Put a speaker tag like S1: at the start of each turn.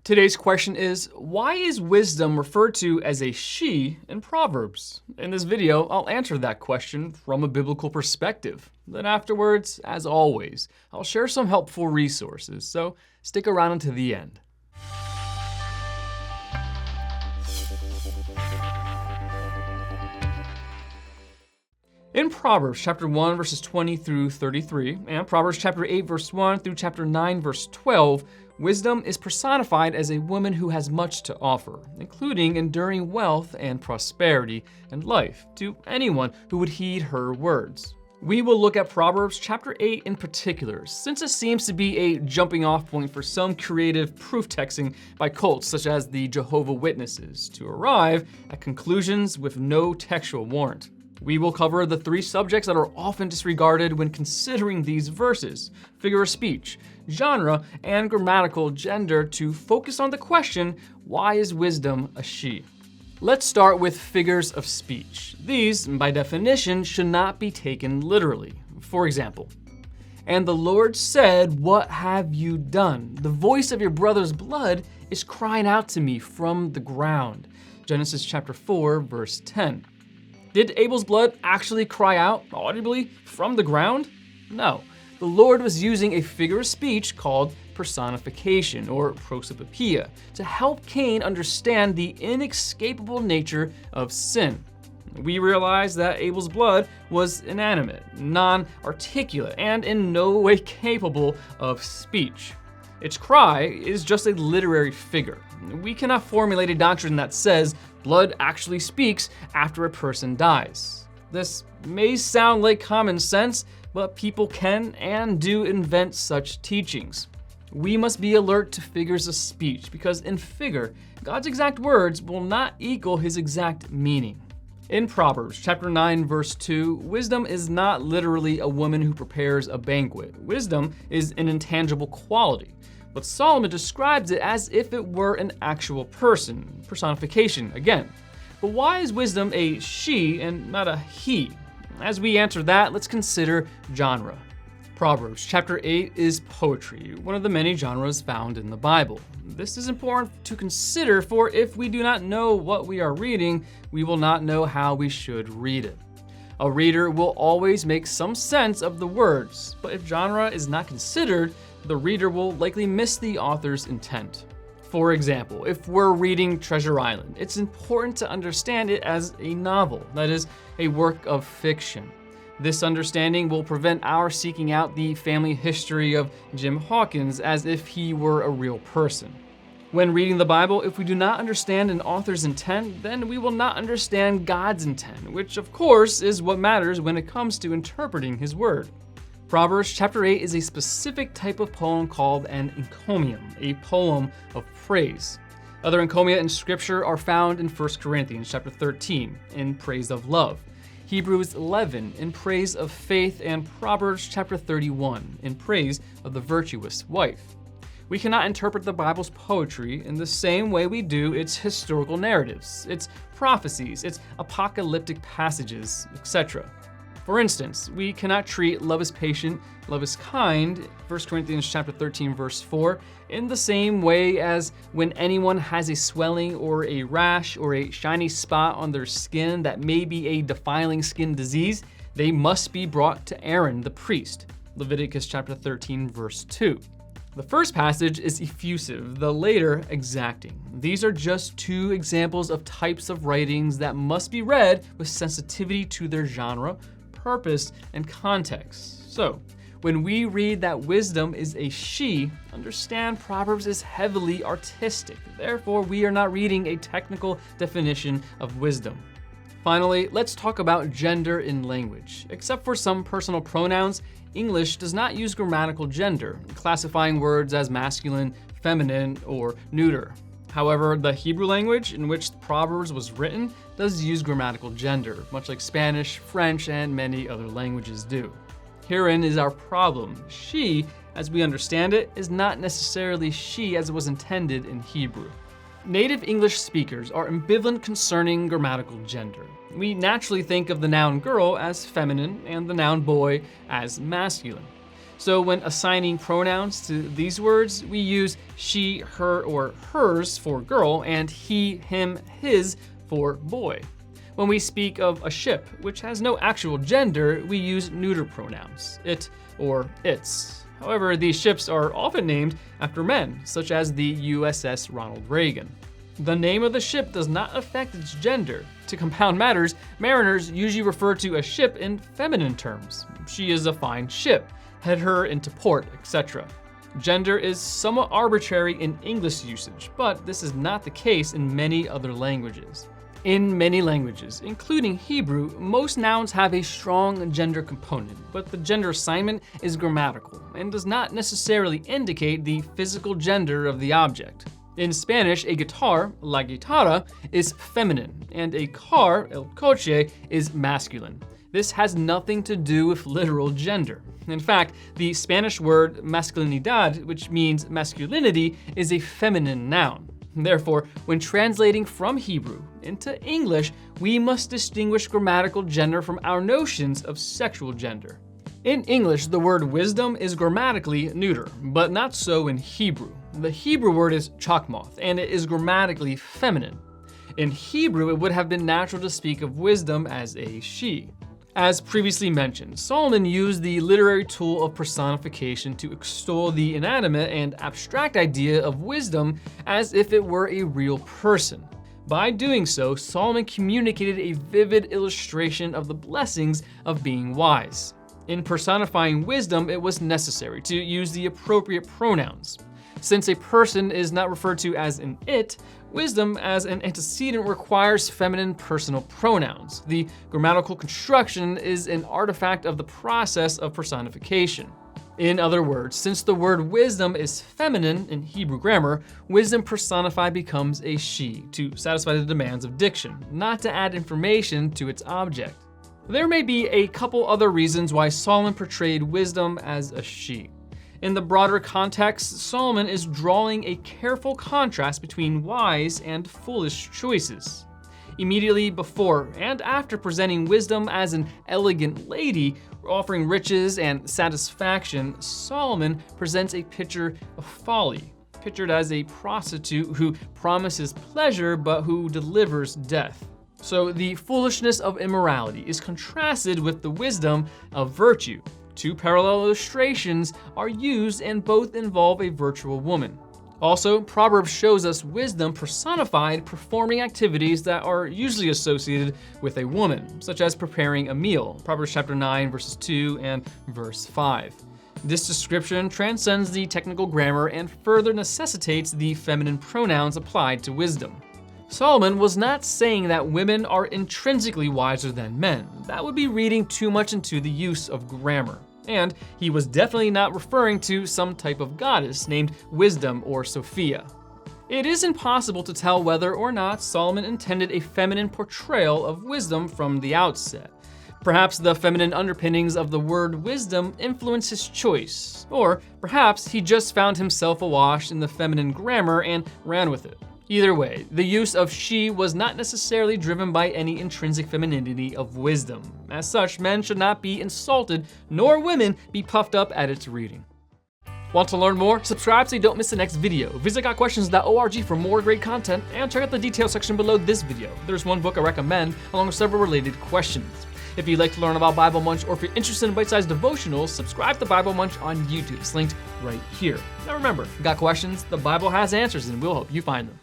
S1: Today's question is, why is wisdom referred to as a she in Proverbs? In this video, I'll answer that question from a biblical perspective. Then afterwards, as always, I'll share some helpful resources, so stick around until the end. In Proverbs chapter 1 verses 20 through 33, and Proverbs chapter 8 verse 1 through chapter 9 verse 12, wisdom is personified as a woman who has much to offer, including enduring wealth and prosperity and life to anyone who would heed her words. We will look at Proverbs chapter 8 in particular, since it seems to be a jumping off point for some creative proof texting by cults such as the Jehovah's Witnesses to arrive at conclusions with no textual warrant. We will cover the three subjects that are often disregarded when considering these verses: figure of speech, genre, and grammatical gender, to focus on the question, why is wisdom a she? Let's start with figures of speech. These, by definition, should not be taken literally. For example, "And the Lord said, what have you done? The voice of your brother's blood is crying out to me from the ground." Genesis chapter 4, verse 10. Did Abel's blood actually cry out audibly from the ground? No. The Lord was using a figure of speech called personification, or prosopopoeia, to help Cain understand the inescapable nature of sin. We realize that Abel's blood was inanimate, non-articulate, and in no way capable of speech. Its cry is just a literary figure. We cannot formulate a doctrine that says blood actually speaks after a person dies. This may sound like common sense, but people can and do invent such teachings. We must be alert to figures of speech, because in figure, God's exact words will not equal his exact meaning. In Proverbs chapter 9 verse 2, wisdom is not literally a woman who prepares a banquet. Wisdom is an intangible quality. But Solomon describes it as if it were an actual person, personification again. But why is wisdom a she and not a he? As we answer that, let's consider genre. Proverbs chapter 8 is poetry, one of the many genres found in the Bible. This is important to consider, for if we do not know what we are reading, we will not know how we should read it. A reader will always make some sense of the words, but if genre is not considered, the reader will likely miss the author's intent. For example, if we're reading Treasure Island, it's important to understand it as a novel, that is, a work of fiction. This understanding will prevent our seeking out the family history of Jim Hawkins as if he were a real person. When reading the Bible, if we do not understand an author's intent, then we will not understand God's intent, which of course is what matters when it comes to interpreting his word. Proverbs chapter 8 is a specific type of poem called an encomium, a poem of praise. Other encomia in scripture are found in 1 Corinthians chapter 13, in praise of love, Hebrews 11, in praise of faith, and Proverbs chapter 31, in praise of the virtuous wife. We cannot interpret the Bible's poetry in the same way we do its historical narratives, its prophecies, its apocalyptic passages, etc. For instance, we cannot treat love is patient, love is kind, 1 Corinthians chapter 13 verse 4, in the same way as when anyone has a swelling or a rash or a shiny spot on their skin that may be a defiling skin disease, they must be brought to Aaron the priest, Leviticus chapter 13 verse 2. The first passage is effusive, the later exacting. These are just two examples of types of writings that must be read with sensitivity to their genre, purpose, and context. So, when we read that wisdom is a she, understand Proverbs is heavily artistic. Therefore, we are not reading a technical definition of wisdom. Finally, let's talk about gender in language. Except for some personal pronouns, English does not use grammatical gender, classifying words as masculine, feminine, or neuter. However, the Hebrew language in which Proverbs was written does use grammatical gender, much like Spanish, French, and many other languages do. Herein is our problem. She, as we understand it, is not necessarily she as it was intended in Hebrew. Native English speakers are ambivalent concerning grammatical gender. We naturally think of the noun girl as feminine and the noun boy as masculine. So when assigning pronouns to these words, we use she, her, or hers for girl, and he, him, his for boy. When we speak of a ship, which has no actual gender, we use neuter pronouns, it or its. However, these ships are often named after men, such as the USS Ronald Reagan. The name of the ship does not affect its gender. To compound matters, mariners usually refer to a ship in feminine terms. She is a fine ship, head her into port, etc. Gender is somewhat arbitrary in English usage, but this is not the case in many other languages. In many languages, including Hebrew, most nouns have a strong gender component, but the gender assignment is grammatical and does not necessarily indicate the physical gender of the object. In Spanish, a guitar, la guitarra, is feminine, and a car, el coche, is masculine. This has nothing to do with literal gender. In fact, the Spanish word masculinidad, which means masculinity, is a feminine noun. Therefore, when translating from Hebrew into English, we must distinguish grammatical gender from our notions of sexual gender. In English, the word wisdom is grammatically neuter, but not so in Hebrew. The Hebrew word is chakmoth, and it is grammatically feminine. In Hebrew, it would have been natural to speak of wisdom as a she. As previously mentioned, Solomon used the literary tool of personification to extol the inanimate and abstract idea of wisdom as if it were a real person. By doing so, Solomon communicated a vivid illustration of the blessings of being wise. In personifying wisdom, it was necessary to use the appropriate pronouns. Since a person is not referred to as an it, wisdom as an antecedent requires feminine personal pronouns. The grammatical construction is an artifact of the process of personification. In other words, since the word wisdom is feminine in Hebrew grammar, wisdom personified becomes a she to satisfy the demands of diction, not to add information to its object. There may be a couple other reasons why Solomon portrayed wisdom as a she. In the broader context, Solomon is drawing a careful contrast between wise and foolish choices. Immediately before and after presenting wisdom as an elegant lady, offering riches and satisfaction, Solomon presents a picture of folly, pictured as a prostitute who promises pleasure but who delivers death. So the foolishness of immorality is contrasted with the wisdom of virtue. Two parallel illustrations are used and both involve a virtual woman. Also, Proverbs shows us wisdom personified performing activities that are usually associated with a woman, such as preparing a meal, Proverbs chapter 9, verses 2 and verse 5. This description transcends the technical grammar and further necessitates the feminine pronouns applied to wisdom. Solomon was not saying that women are intrinsically wiser than men. That would be reading too much into the use of grammar. And he was definitely not referring to some type of goddess named Wisdom or Sophia. It is impossible to tell whether or not Solomon intended a feminine portrayal of wisdom from the outset. Perhaps the feminine underpinnings of the word wisdom influenced his choice, or perhaps he just found himself awash in the feminine grammar and ran with it. Either way, the use of she was not necessarily driven by any intrinsic femininity of wisdom. As such, men should not be insulted, nor women be puffed up at its reading. Want to learn more? Subscribe so you don't miss the next video. Visit gotquestions.org for more great content, and check out the details section below this video. There's one book I recommend, along with several related questions. If you'd like to learn about Bible Munch, or if you're interested in bite-sized devotionals, subscribe to Bible Munch on YouTube. It's linked right here. Now remember, got questions? The Bible has answers, and we'll help you find them.